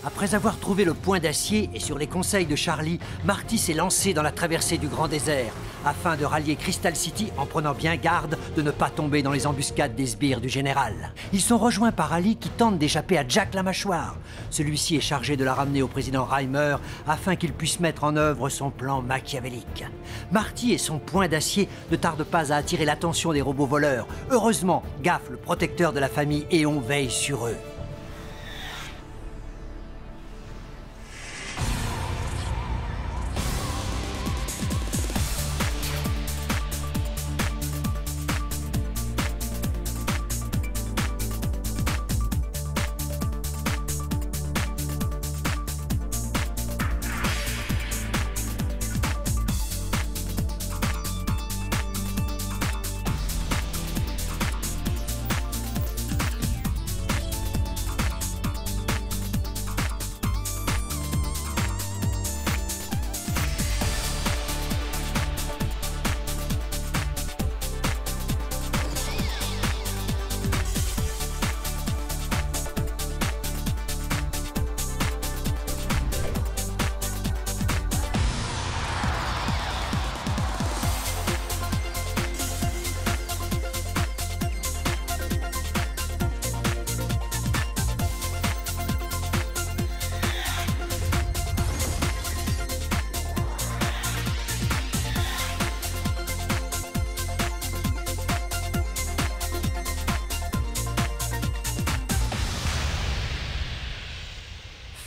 Après avoir trouvé le point d'acier et sur les conseils de Charlie, Marty s'est lancé dans la traversée du grand désert afin de rallier Crystal City en prenant bien garde de ne pas tomber dans les embuscades des sbires du général. Ils sont rejoints par Ali qui tente d'échapper à Jack la mâchoire. Celui-ci est chargé de la ramener au président Reimer afin qu'il puisse mettre en œuvre son plan machiavélique. Marty et son point d'acier ne tardent pas à attirer l'attention des robots voleurs. Heureusement, Gaff, le protecteur de la famille Eon, veille sur eux.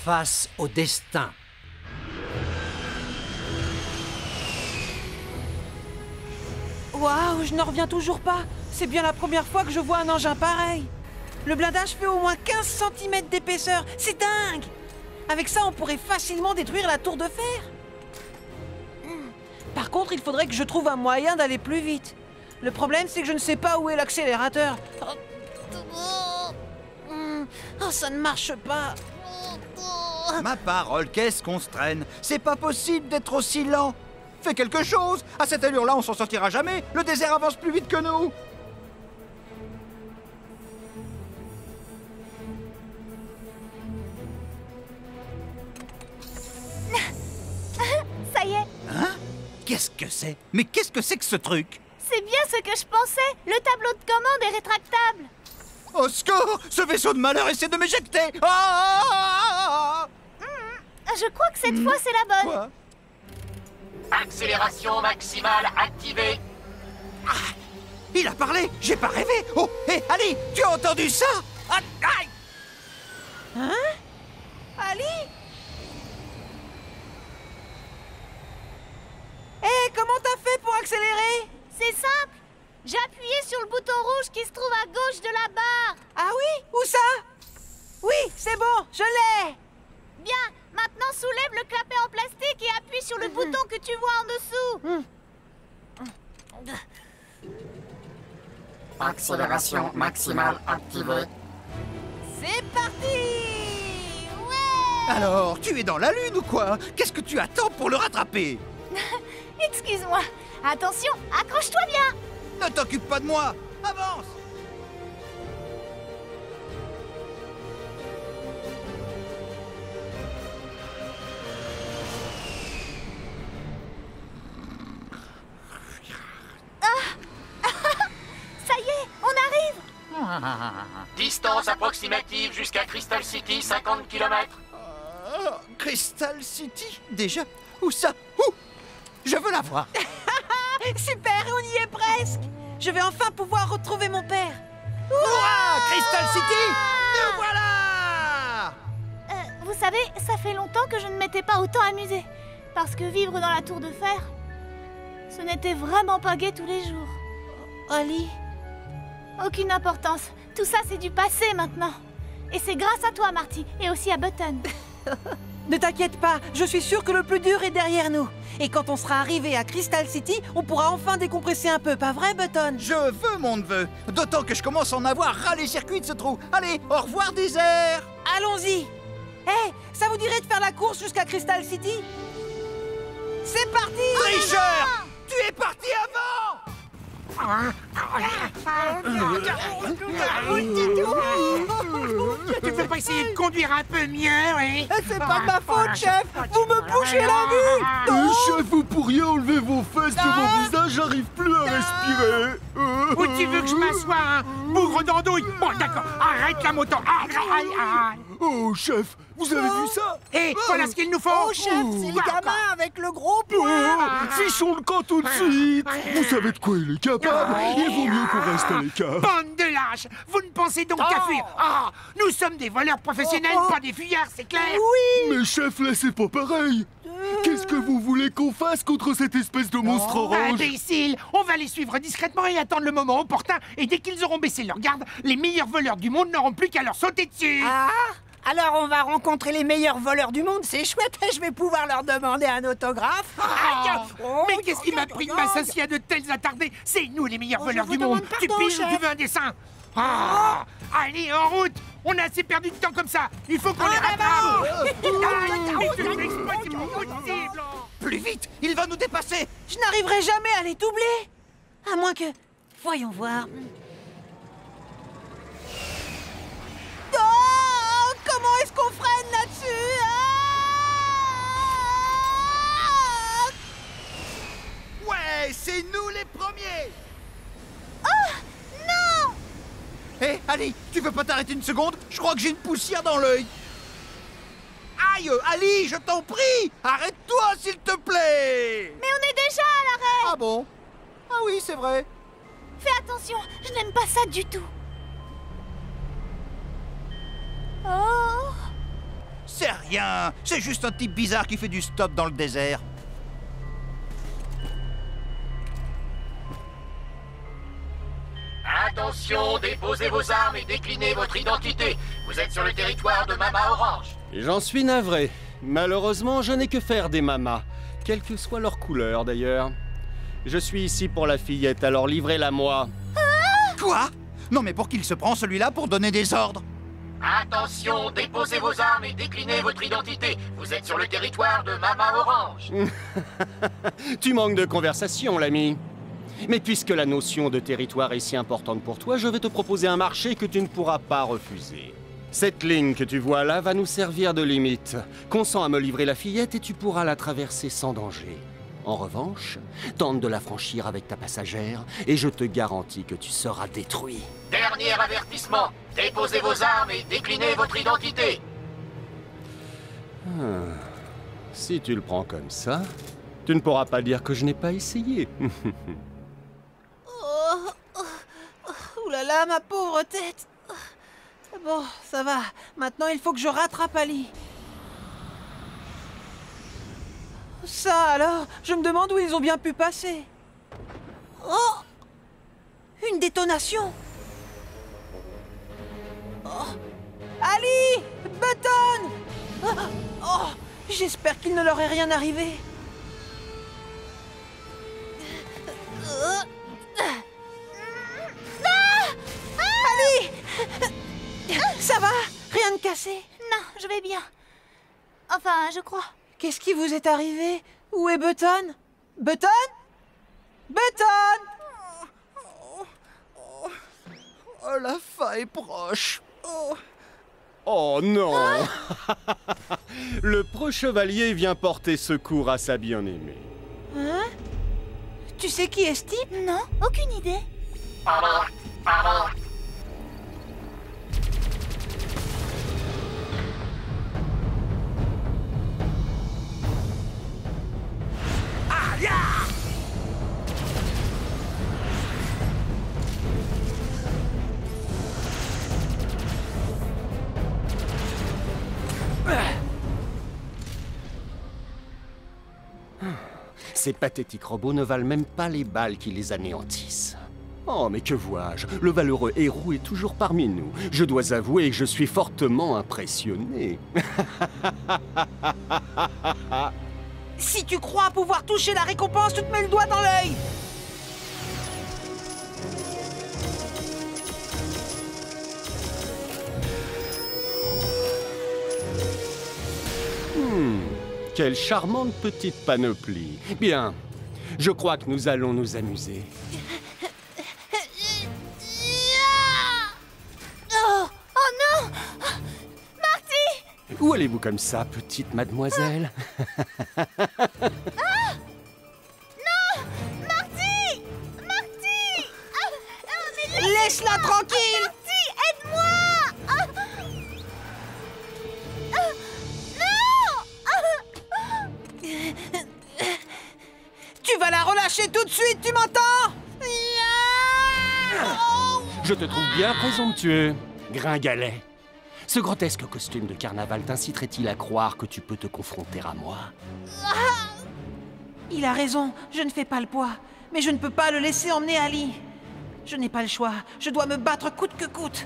Face au destin. Waouh, je n'en reviens toujours pas. C'est bien la première fois que je vois un engin pareil. Le blindage fait au moins 15 cm d'épaisseur. C'est dingue! Avec ça, on pourrait facilement détruire la tour de fer. Par contre, il faudrait que je trouve un moyen d'aller plus vite. Le problème, c'est que je ne sais pas où est l'accélérateur. Oh, ça ne marche pas. Ma parole, qu'est-ce qu'on se traîne? C'est pas possible d'être aussi lent. Fais quelque chose. À cette allure-là, on s'en sortira jamais. Le désert avance plus vite que nous. Ça y est, Hein? Qu'est-ce que c'est? Mais qu'est-ce que c'est que ce truc? c'est bien ce que je pensais. Le tableau de commande est rétractable. Au secours! Ce vaisseau de malheur essaie de m'éjecter! Ah! Je crois que cette fois, c'est la bonne. Quoi? Accélération maximale activée. Il a parlé! J'ai pas rêvé! Oh! Hé, Ali! Tu as entendu ça? Ah, aïe! Hein? Ali? Hé, comment t'as fait pour accélérer? C'est simple. J'ai appuyé sur le bouton rouge qui se trouve à gauche de la barre. Ah oui? Où ça? Oui, c'est bon, je l'ai. Bien, maintenant soulève le clapet en plastique et appuie sur le bouton que tu vois en dessous. Accélération maximale activée. C'est parti! Ouais! Alors, tu es dans la lune ou quoi? Qu'est-ce que tu attends pour le rattraper? Excuse-moi. Attention, accroche-toi bien. Ne t'occupe pas de moi! Avance! Ça y est, on arrive. Distance approximative jusqu'à Crystal City, 50 km. Crystal City? Déjà? Où ça? Où? Je veux la voir! Super, on y est presque. Je vais enfin pouvoir retrouver mon père. Ouah! Crystal City! Nous voilà! Vous savez, ça fait longtemps que je ne m'étais pas autant amusée. Parce que vivre dans la tour de fer, ce n'était vraiment pas gai tous les jours. Ali? Aucune importance. Tout ça, c'est du passé maintenant. Et c'est grâce à toi, Marty, et aussi à Button. Ne t'inquiète pas, je suis sûre que le plus dur est derrière nous. Et quand on sera arrivé à Crystal City, on pourra enfin décompresser un peu, pas vrai, Button? Je veux mon neveu! D'autant que je commence à en avoir ras les circuits de ce trou! Allez, au revoir désert! Allons-y! Hé, ça vous dirait de faire la course jusqu'à Crystal City? C'est parti! Tricheur! Tu es parti avant! Tu fais pas pas essayer de conduire un peu mieux, oui? C'est pas de ma faute, chef. Vous me bouchez la vue. Chef, vous pourriez enlever vos fesses de mon visage, j'arrive plus à respirer. Où tu veux que je m'assoie, hein? Bougre d'andouille. Bon, d'accord, arrête la moto. Oh, chef, vous avez vu ça? Et voilà ce qu'il nous faut. Oh, chef, c'est le gamin avec le gros poing. Fichons le camp tout de suite. Vous savez de quoi il est capable? Il vaut mieux qu'on reste à l'écart. Bande de lâches! Vous ne pensez donc qu'à fuir? Ah, nous sommes des voleurs professionnels, pas des fuyards, c'est clair? Mais chef, là, c'est pas pareil. Qu'est-ce que vous voulez qu'on fasse contre cette espèce de monstre orange? Imbécile! On va les suivre discrètement et attendre le moment opportun. Et dès qu'ils auront baissé leur garde, les meilleurs voleurs du monde n'auront plus qu'à leur sauter dessus. Ah, alors on va rencontrer les meilleurs voleurs du monde, c'est chouette, je vais pouvoir leur demander un autographe. Mais qu'est-ce qui m'a pris de m'associer à de tels attardés? C'est nous les meilleurs voleurs je du vous monde. demande Tu pardon, piles ou tu chef. veux un dessin? Allez, en route! On a assez perdu de temps comme ça. Il faut qu'on les rattrape. C'est pas possible. Plus vite, il va nous dépasser. Je n'arriverai jamais à les doubler. À moins que... Voyons voir. Oh, comment est-ce qu'on freine là-dessus? Ouais, c'est nous les premiers. Oh non! Hé, Ali, tu veux pas t'arrêter une seconde? Je crois que j'ai une poussière dans l'œil. Aïe, Ali, je t'en prie, arrête-toi s'il te plaît. Mais on est déjà à l'arrêt! Ah bon? Ah oui, c'est vrai. Fais attention, je n'aime pas ça du tout. Oh! C'est rien, c'est juste un type bizarre qui fait du stop dans le désert. Attention, déposez vos armes et déclinez votre identité. Vous êtes sur le territoire de Mama Orange. J'en suis navré. Malheureusement, je n'ai que faire des mamas, quelle que soit leur couleur d'ailleurs. Je suis ici pour la fillette, alors livrez-la moi. Quoi? Non mais pour qui il se prend celui-là pour donner des ordres? Attention, déposez vos armes et déclinez votre identité. Vous êtes sur le territoire de Mama Orange. Tu manques de conversation, l'ami. Mais puisque la notion de territoire est si importante pour toi, je vais te proposer un marché que tu ne pourras pas refuser. Cette ligne que tu vois là va nous servir de limite. Consens à me livrer la fillette et tu pourras la traverser sans danger. En revanche, tente de la franchir avec ta passagère et je te garantis que tu seras détruit. Dernier avertissement, déposez vos armes et déclinez votre identité. Si tu le prends comme ça, tu ne pourras pas dire que je n'ai pas essayé. Ouh là là, ma pauvre tête. Bon, ça va. Maintenant, il faut que je rattrape Ali. Ça alors, je me demande où ils ont bien pu passer. Oh! Une détonation. Oh. Ali! Button! Oh! J'espère qu'il ne leur est rien arrivé. Ali! Ça va? Rien de cassé? Non, je vais bien. Enfin, je crois. Qu'est-ce qui vous est arrivé? Où est Button? Button? Button! Oh, la fin est proche. Oh non! Le preux-chevalier vient porter secours à sa bien-aimée. Hein? Tu sais qui est ce type? Non, aucune idée. Pardon, pardon. Ces pathétiques robots ne valent même pas les balles qui les anéantissent. Oh, mais que vois-je? Le valeureux héros est toujours parmi nous. Je dois avouer que je suis fortement impressionné. Si tu crois pouvoir toucher la récompense, tu te mets le doigt dans l'œil! Quelle charmante petite panoplie. Bien, je crois que nous allons nous amuser. Oh, oh non! Où allez-vous comme ça, petite mademoiselle? Marty! Marty! Laisse-la tranquille! Marty, aide-moi! Non! Tu vas la relâcher tout de suite, tu m'entends? Je te trouve bien présomptueux, Gringalet. Ce grotesque costume de carnaval t'inciterait-il à croire que tu peux te confronter à moi? Il a raison, je ne fais pas le poids. Mais je ne peux pas le laisser emmener Ali. Je n'ai pas le choix, je dois me battre coûte que coûte.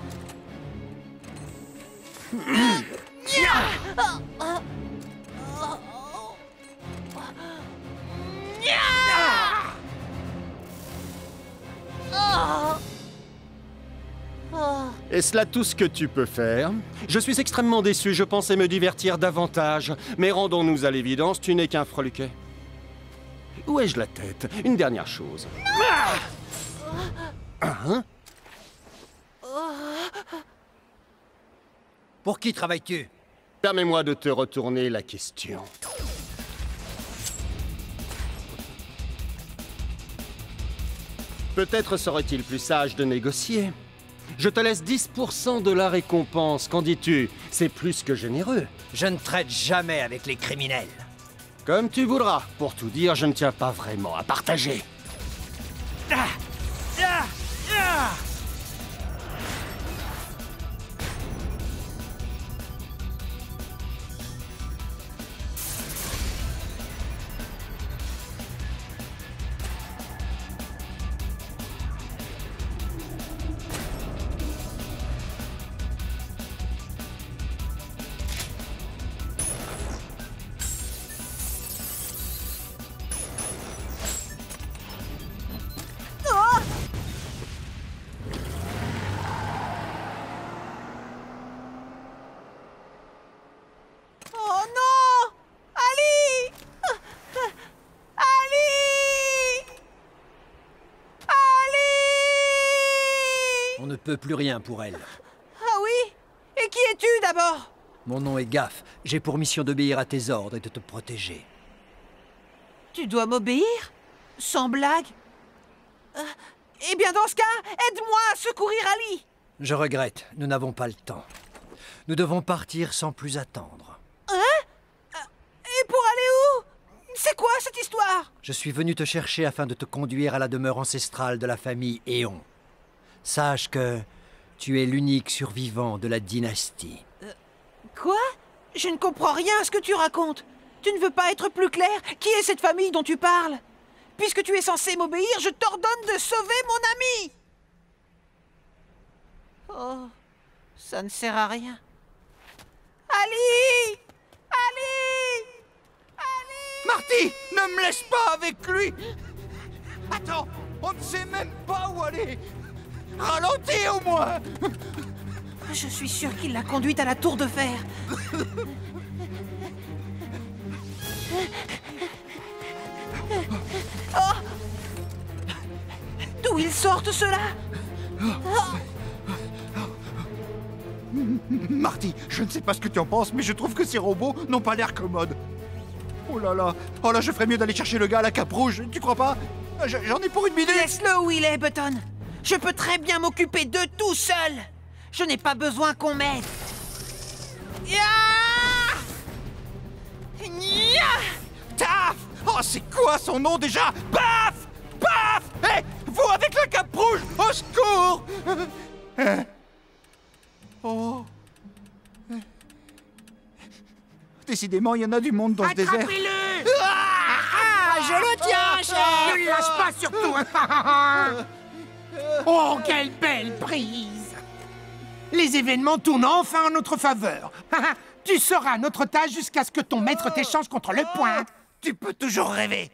Est-ce là tout ce que tu peux faire? Je suis extrêmement déçu, je pensais me divertir davantage. Mais rendons-nous à l'évidence, tu n'es qu'un freluquet. Où ai-je la tête? Une dernière chose. Hein? Pour qui travailles-tu? Permets-moi de te retourner la question. Peut-être serait-il plus sage de négocier. Je te laisse 10% de la récompense, qu'en dis-tu? C'est plus que généreux. Je ne traite jamais avec les criminels. Comme tu voudras. Pour tout dire, je ne tiens pas vraiment à partager. Oh non! Ali! Ali! Ali! On ne peut plus rien pour elle. Ah oui? Et qui es-tu d'abord? Mon nom est Gaff. J'ai pour mission d'obéir à tes ordres et de te protéger. Tu dois m'obéir? Sans blague? Eh bien dans ce cas, aide-moi à secourir Ali! Je regrette, nous n'avons pas le temps. Nous devons partir sans plus attendre. Et pour aller où? C'est quoi cette histoire? Je suis venu te chercher afin de te conduire à la demeure ancestrale de la famille Éon. Sache que tu es l'unique survivant de la dynastie. Quoi? Je ne comprends rien à ce que tu racontes. Tu ne veux pas être plus clair? Qui est cette famille dont tu parles? Puisque tu es censé m'obéir, je t'ordonne de sauver mon ami! Oh, ça ne sert à rien. Ali! Ali! Ali! Marty, ne me laisse pas avec lui! Attends, on ne sait même pas où aller! Ralentis au moins! Je suis sûr qu'il l'a conduite à la tour de fer. Oh! D'où ils sortent ceux-là? Marty, je ne sais pas ce que tu en penses, mais je trouve que ces robots n'ont pas l'air commodes. Oh là, je ferais mieux d'aller chercher le gars à la cape rouge, tu crois pas? J'en ai pour une minute. Laisse-le où il est, Button. Je peux très bien m'occuper d'eux tout seul. Je n'ai pas besoin qu'on m'aide. Taf! Oh, c'est quoi son nom déjà? Paf! Paf! Hé! Vous avec la cape rouge! Au secours! Oh. Décidément, il y en a du monde dans ce désert. Attrapez-le! Je le tiens, chef. Ne le lâche pas surtout! Oh, quelle belle prise! Les événements tournent enfin en notre faveur. Tu seras à notre tâche jusqu'à ce que ton maître t'échange contre le point. Tu peux toujours rêver.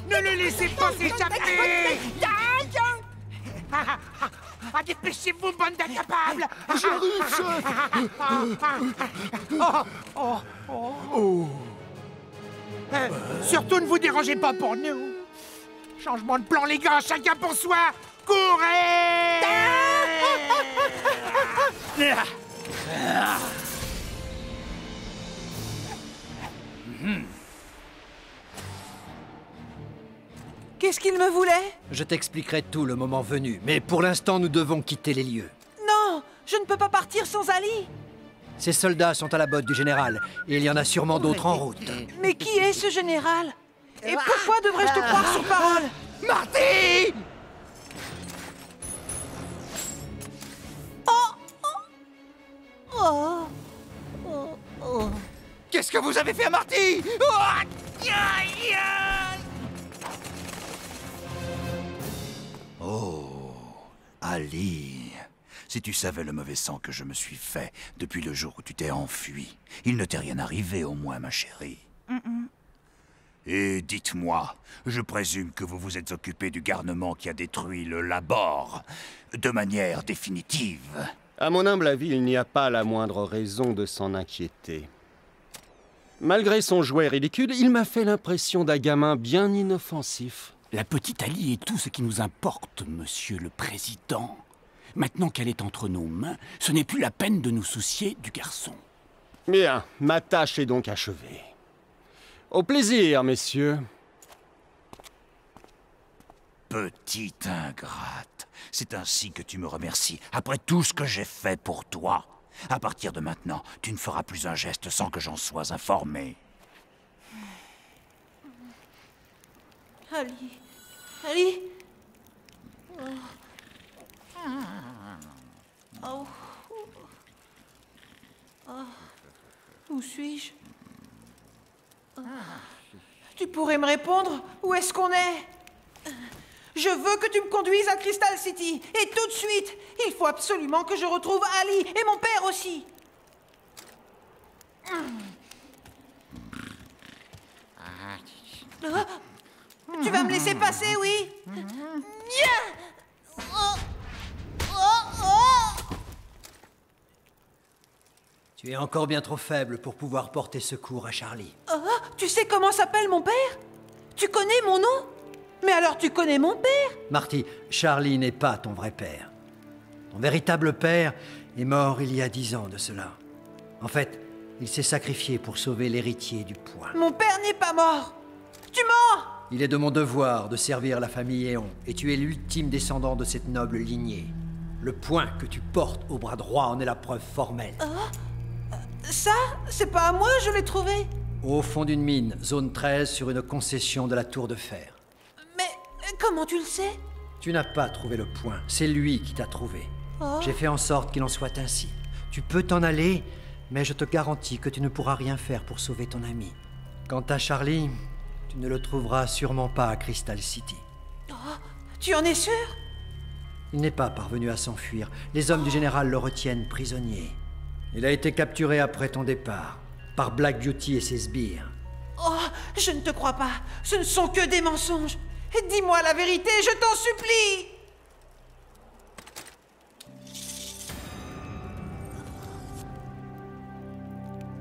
Ne le laissez pas s'échapper! Dépêchez-vous, bande d'incapables! J'arrive, chef! Surtout ne vous dérangez pas pour nous! Changement de plan, les gars, chacun pour soi! Courez! Qu'est-ce qu'il me voulait? Je t'expliquerai tout le moment venu, mais pour l'instant, nous devons quitter les lieux. Non, je ne peux pas partir sans Ali. Ces soldats sont à la botte du général, et il y en a sûrement d'autres en route. Mais qui est ce général? Et pourquoi devrais-je te croire sur parole? Marty! Qu'est-ce que vous avez fait à Marty? Oh, Ali. Si tu savais le mauvais sang que je me suis fait depuis le jour où tu t'es enfui, il ne t'est rien arrivé au moins, ma chérie. Et dites-moi, je présume que vous vous êtes occupé du garnement qui a détruit le Labor de manière définitive. À mon humble avis, il n'y a pas la moindre raison de s'en inquiéter. Malgré son jouet ridicule, il m'a fait l'impression d'un gamin bien inoffensif. La petite Ali est tout ce qui nous importe, monsieur le président. Maintenant qu'elle est entre nos mains, ce n'est plus la peine de nous soucier du garçon. Bien, ma tâche est donc achevée. Au plaisir, messieurs. Petite ingrate, c'est ainsi que tu me remercies, après tout ce que j'ai fait pour toi. À partir de maintenant, tu ne feras plus un geste sans que j'en sois informé. Ali. Ali. Oh. Où suis-je? Tu pourrais me répondre? Où est-ce qu'on est? Je veux que tu me conduises à Crystal City. Et tout de suite. Il faut absolument que je retrouve Ali et mon père aussi. Tu vas me laisser passer, oui? Tu es encore bien trop faible pour pouvoir porter secours à Charlie. Tu sais comment s'appelle mon père? Tu connais mon nom? Mais alors tu connais mon père? Marty, Charlie n'est pas ton vrai père. Ton véritable père est mort il y a 10 ans de cela. En fait, il s'est sacrifié pour sauver l'héritier du Point. Mon père n'est pas mort. Tu mens! Il est de mon devoir de servir la famille Éon, et tu es l'ultime descendant de cette noble lignée. Le Point que tu portes au bras droit en est la preuve formelle. Ça, c'est pas à moi, je l'ai trouvé. Au fond d'une mine, zone 13, sur une concession de la Tour de Fer. Mais comment tu le sais? Tu n'as pas trouvé le Point, c'est lui qui t'a trouvé. J'ai fait en sorte qu'il en soit ainsi. Tu peux t'en aller, mais je te garantis que tu ne pourras rien faire pour sauver ton ami. Quant à Charlie, tu ne le trouveras sûrement pas à Crystal City. Tu en es sûr? Il n'est pas parvenu à s'enfuir. Les hommes du général le retiennent prisonnier. Il a été capturé après ton départ, par Black Beauty et ses sbires. Oh, je ne te crois pas. Ce ne sont que des mensonges. Dis-moi la vérité, je t'en supplie.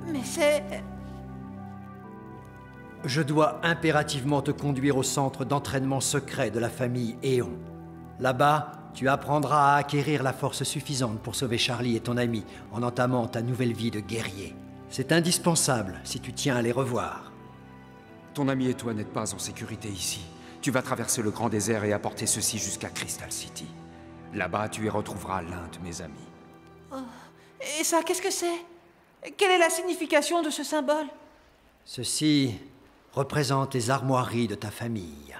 Mais c'est... Je dois impérativement te conduire au centre d'entraînement secret de la famille Éon. Là-bas, tu apprendras à acquérir la force suffisante pour sauver Charlie et ton ami en entamant ta nouvelle vie de guerrier. C'est indispensable si tu tiens à les revoir. Ton ami et toi n'êtes pas en sécurité ici. Tu vas traverser le grand désert et apporter ceci jusqu'à Crystal City. Là-bas, tu y retrouveras l'un de mes amis. Et ça, qu'est-ce que c'est? Quelle est la signification de ce symbole? Ceci représente les armoiries de ta famille.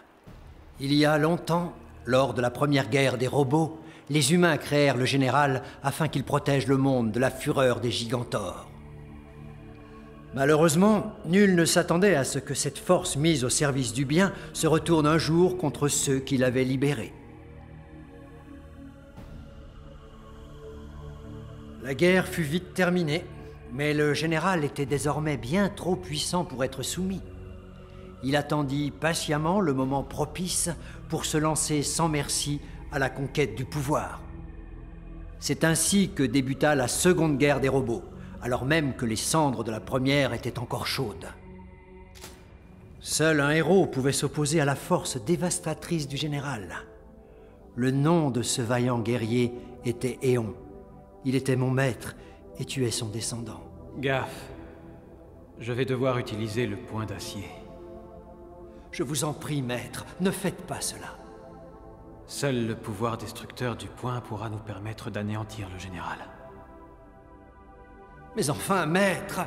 Il y a longtemps, lors de la première guerre des robots, les humains créèrent le général afin qu'il protège le monde de la fureur des gigantaures. Malheureusement, nul ne s'attendait à ce que cette force mise au service du bien se retourne un jour contre ceux qui l'avaient libérée. La guerre fut vite terminée, mais le général était désormais bien trop puissant pour être soumis. Il attendit patiemment le moment propice pour se lancer sans merci à la conquête du pouvoir. C'est ainsi que débuta la Seconde Guerre des robots, alors même que les cendres de la première étaient encore chaudes. Seul un héros pouvait s'opposer à la force dévastatrice du général. Le nom de ce vaillant guerrier était Éon. Il était mon maître, et tu es son descendant. Gaffe. Je vais devoir utiliser le point d'acier. Je vous en prie, maître, ne faites pas cela. Seul le pouvoir destructeur du point pourra nous permettre d'anéantir le général. Mais enfin, maître!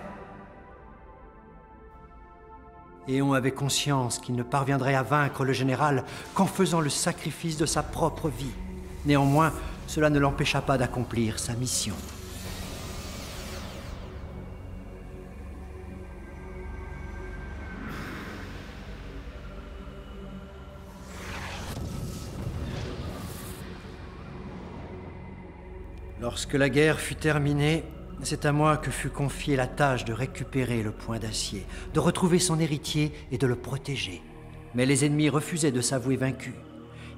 Éon avait conscience qu'il ne parviendrait à vaincre le général qu'en faisant le sacrifice de sa propre vie. Néanmoins, cela ne l'empêcha pas d'accomplir sa mission. Lorsque la guerre fut terminée, c'est à moi que fut confiée la tâche de récupérer le point d'acier, de retrouver son héritier et de le protéger. Mais les ennemis refusaient de s'avouer vaincus.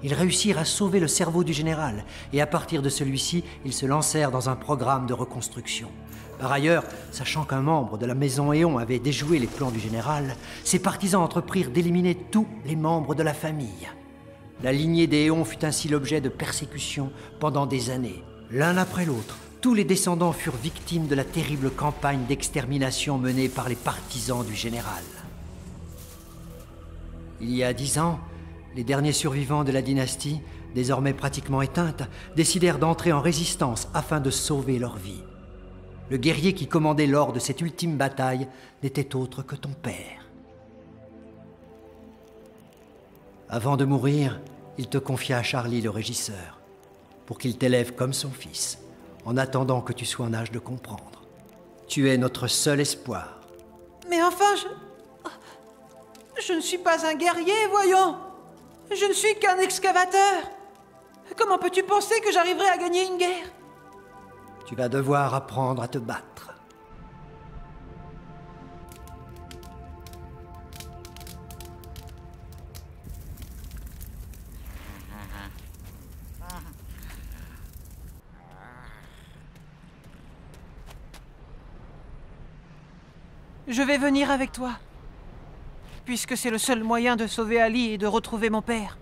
Ils réussirent à sauver le cerveau du général, et à partir de celui-ci, ils se lancèrent dans un programme de reconstruction. Par ailleurs, sachant qu'un membre de la maison Éon avait déjoué les plans du général, ses partisans entreprirent d'éliminer tous les membres de la famille. La lignée des Éon fut ainsi l'objet de persécutions pendant des années. L'un après l'autre, tous les descendants furent victimes de la terrible campagne d'extermination menée par les partisans du général. Il y a 10 ans, les derniers survivants de la dynastie, désormais pratiquement éteinte, décidèrent d'entrer en résistance afin de sauver leur vie. Le guerrier qui commandait lors de cette ultime bataille n'était autre que ton père. Avant de mourir, il te confia à Charlie le régisseur, pour qu'il t'élève comme son fils, en attendant que tu sois en âge de comprendre. Tu es notre seul espoir. Mais enfin, je ne suis pas un guerrier, voyons. Je ne suis qu'un excavateur. Comment peux-tu penser que j'arriverai à gagner une guerre? Tu vas devoir apprendre à te battre. Je vais venir avec toi, puisque c'est le seul moyen de sauver Ali et de retrouver mon père.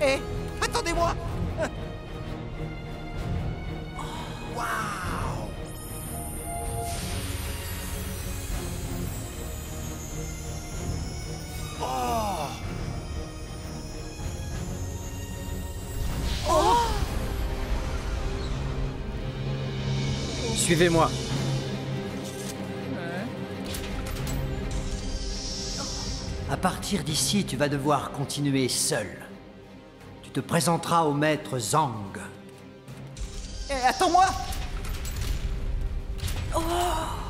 Hé, attendez-moi! Suivez-moi. À partir d'ici, tu vas devoir continuer seul. Tu te présenteras au maître Zhang. Hé, attends-moi! Oh!